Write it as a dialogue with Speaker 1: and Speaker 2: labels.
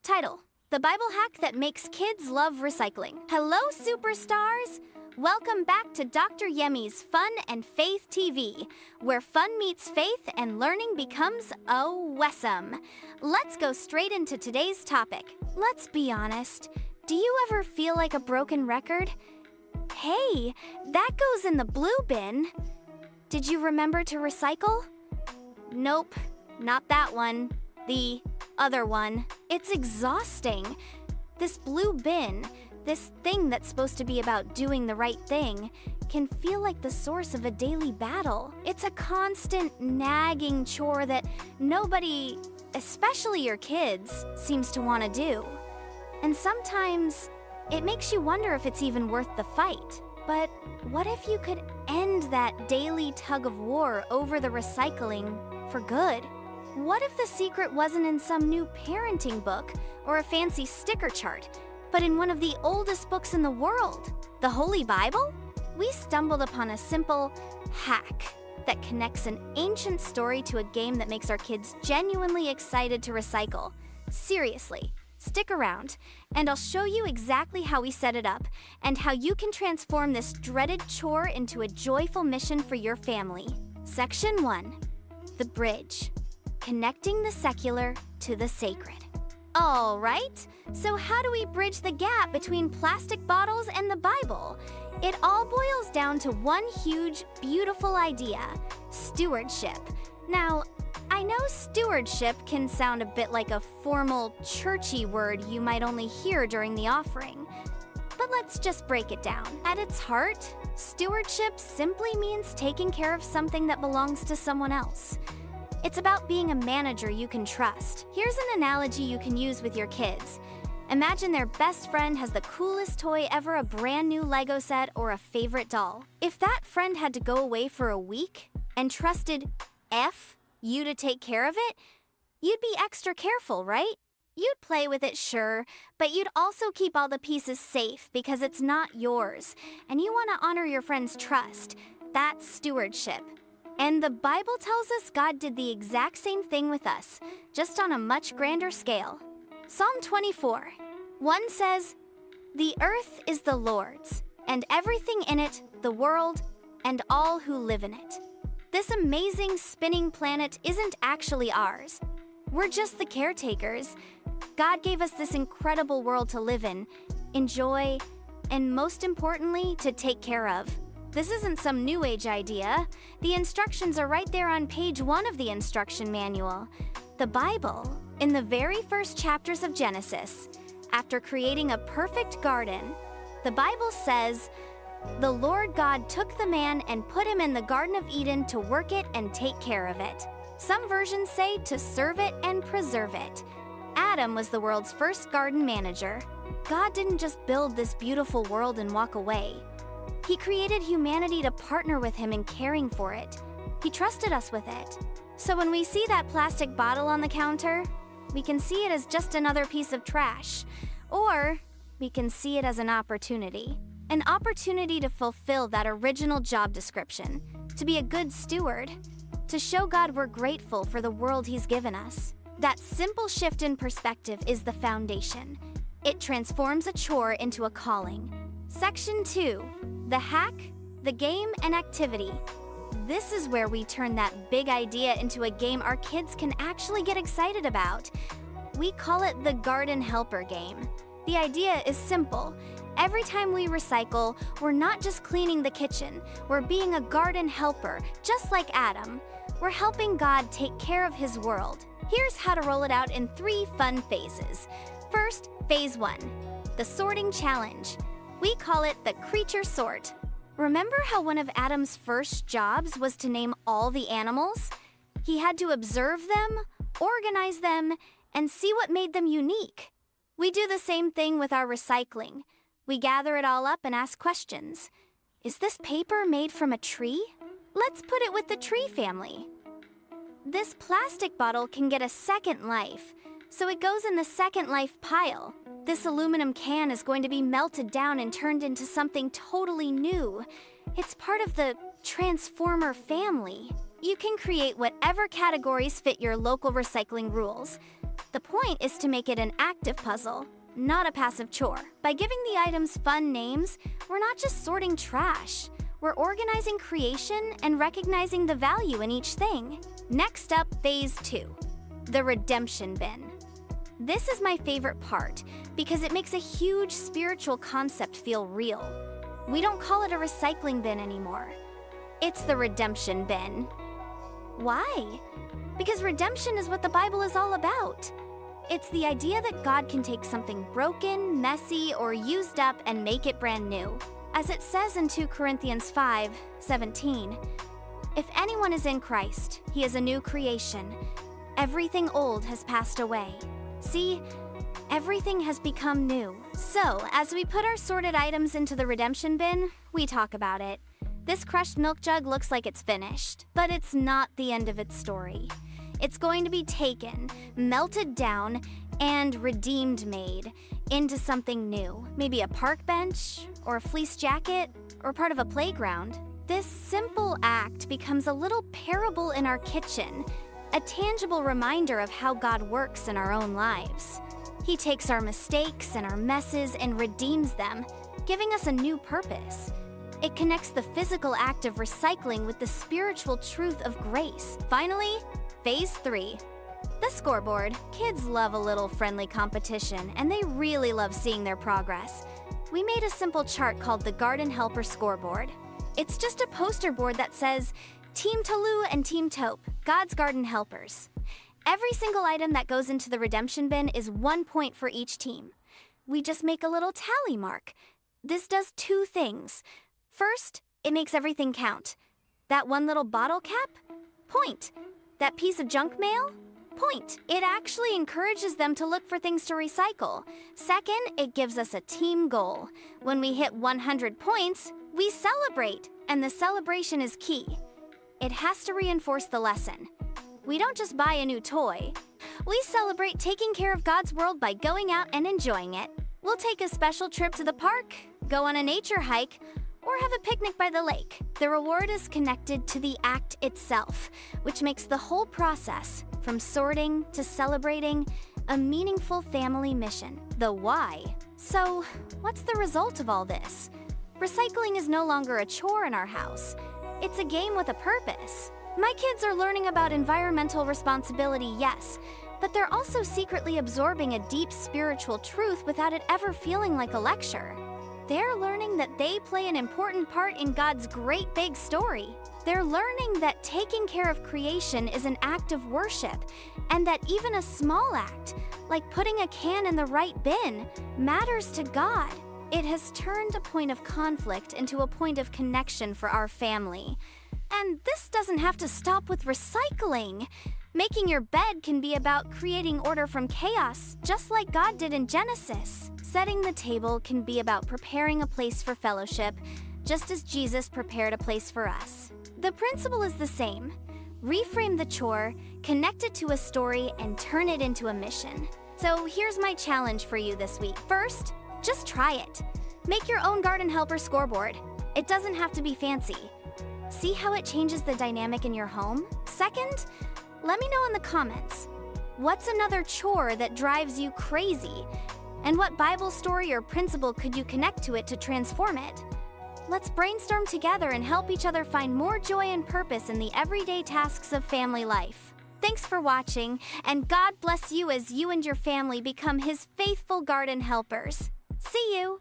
Speaker 1: Title: The Bible Hack That Makes Kids Love Recycling. Hello, superstars! Welcome back to Dr. Yemi's Fun and Faith TV, where fun meets faith and learning becomes awesome. Let's go straight into today's topic. Let's be honest. Do you ever feel like a broken record? Hey, that goes in the blue bin. Did you remember to recycle? Nope, not that one. The other one. It's exhausting. This blue bin, this thing that's supposed to be about doing the right thing, can feel like the source of a daily battle. It's a constant nagging chore that nobody, especially your kids, seems to want to do. And sometimes it makes you wonder if it's even worth the fight. But what if you could end that daily tug of war over the recycling for good? What if the secret wasn't in some new parenting book or a fancy sticker chart, but in one of the oldest books in the world, the Holy Bible? We stumbled upon a simple hack that connects an ancient story to a game that makes our kids genuinely excited to recycle. Seriously, stick around, and I'll show you exactly how we set it up and how you can transform this dreaded chore into a joyful mission for your family. Section 1. The Bridge. Connecting the secular to the sacred. All right, so how do we bridge the gap between plastic bottles and the Bible? It all boils down to one huge, beautiful idea: stewardship. Now, I know stewardship can sound a bit like a formal, churchy word you might only hear during the offering. But let's just break it down. At its heart, stewardship simply means taking care of something that belongs to someone else. It's about being a manager you can trust. Here's an analogy you can use with your kids. Imagine their best friend has the coolest toy ever, a brand new Lego set or a favorite doll. If that friend had to go away for a week and trusted you to take care of it, you'd be extra careful, right? You'd play with it, sure, but you'd also keep all the pieces safe because it's not yours, and you want to honor your friend's trust. That's stewardship. And the Bible tells us God did the exact same thing with us, just on a much grander scale. Psalm 24:1 says, "The earth is the Lord's, and everything in it, the world, and all who live in it." This amazing spinning planet isn't actually ours. We're just the caretakers. God gave us this incredible world to live in, enjoy, and most importantly, to take care of. This isn't some new age idea. The instructions are right there on page 1 of the instruction manual. The Bible, in the very first chapters of Genesis, after creating a perfect garden, the Bible says, "The Lord God took the man and put him in the Garden of Eden to work it and take care of it." Some versions say to serve it and preserve it. Adam was the world's first garden manager. God didn't just build this beautiful world and walk away. He created humanity to partner with him in caring for it. He trusted us with it. So when we see that plastic bottle on the counter, we can see it as just another piece of trash. Or we can see it as an opportunity. An opportunity to fulfill that original job description, to be a good steward, to show God we're grateful for the world He's given us. That simple shift in perspective is the foundation. It transforms a chore into a calling. Section 2. The hack, the game, and activity. This is where we turn that big idea into a game our kids can actually get excited about. We call it the Garden Helper game. The idea is simple. Every time we recycle, we're not just cleaning the kitchen. We're being a garden helper, just like Adam. We're helping God take care of His world. Here's how to roll it out in 3 fun phases. First, phase 1, the sorting challenge. We call it the creature sort. Remember how one of Adam's first jobs was to name all the animals? He had to observe them, organize them, and see what made them unique. We do the same thing with our recycling. We gather it all up and ask questions. Is this paper made from a tree? Let's put it with the tree family. This plastic bottle can get a second life, so it goes in the second life pile. This aluminum can is going to be melted down and turned into something totally new. It's part of the Transformer family. You can create whatever categories fit your local recycling rules. The point is to make it an active puzzle, not a passive chore. By giving the items fun names, we're not just sorting trash. We're organizing creation and recognizing the value in each thing. Next up, phase 2, the redemption bin. This is my favorite part because it makes a huge spiritual concept feel real. We don't call it a recycling bin anymore. It's the redemption bin. Why? Because redemption is what the Bible is all about. It's the idea that God can take something broken, messy, or used up and make it brand new. As it says in 2 Corinthians 5:17, if anyone is in Christ, he is a new creation. Everything old has passed away. See, everything has become new. So, as we put our sorted items into the redemption bin, we talk about it. This crushed milk jug looks like it's finished, but it's not the end of its story. It's going to be taken, melted down, and redeemed made into something new. Maybe a park bench, or a fleece jacket, or part of a playground. This simple act becomes a little parable in our kitchen, a tangible reminder of how God works in our own lives. He takes our mistakes and our messes and redeems them, giving us a new purpose. It connects the physical act of recycling with the spiritual truth of grace. Finally, phase 3, the scoreboard. Kids love a little friendly competition, and they really love seeing their progress. We made a simple chart called the Garden Helper Scoreboard. It's just a poster board that says, Team Talou and Team Taupe, God's Garden Helpers. Every single item that goes into the redemption bin is 1 point for each team. We just make a little tally mark. This does 2 things. First, it makes everything count. That one little bottle cap? Point. That piece of junk mail? Point. It actually encourages them to look for things to recycle. Second, it gives us a team goal. When we hit 100 points, we celebrate, and the celebration is key. It has to reinforce the lesson. We don't just buy a new toy. We celebrate taking care of God's world by going out and enjoying it. We'll take a special trip to the park, go on a nature hike, or have a picnic by the lake. The reward is connected to the act itself, which makes the whole process, from sorting to celebrating, a meaningful family mission. The why. So, what's the result of all this? Recycling is no longer a chore in our house. It's a game with a purpose. My kids are learning about environmental responsibility, yes, but they're also secretly absorbing a deep spiritual truth without it ever feeling like a lecture. They're learning that they play an important part in God's great big story. They're learning that taking care of creation is an act of worship, and that even a small act, like putting a can in the right bin, matters to God. It has turned a point of conflict into a point of connection for our family. And this doesn't have to stop with recycling. Making your bed can be about creating order from chaos, just like God did in Genesis. Setting the table can be about preparing a place for fellowship, just as Jesus prepared a place for us. The principle is the same. Reframe the chore, connect it to a story, and turn it into a mission. So here's my challenge for you this week. First, just try it. Make your own Garden Helper scoreboard. It doesn't have to be fancy. See how it changes the dynamic in your home? Second, let me know in the comments. What's another chore that drives you crazy? And what Bible story or principle could you connect to it to transform it? Let's brainstorm together and help each other find more joy and purpose in the everyday tasks of family life. Thanks for watching, and God bless you as you and your family become His faithful garden helpers. See you!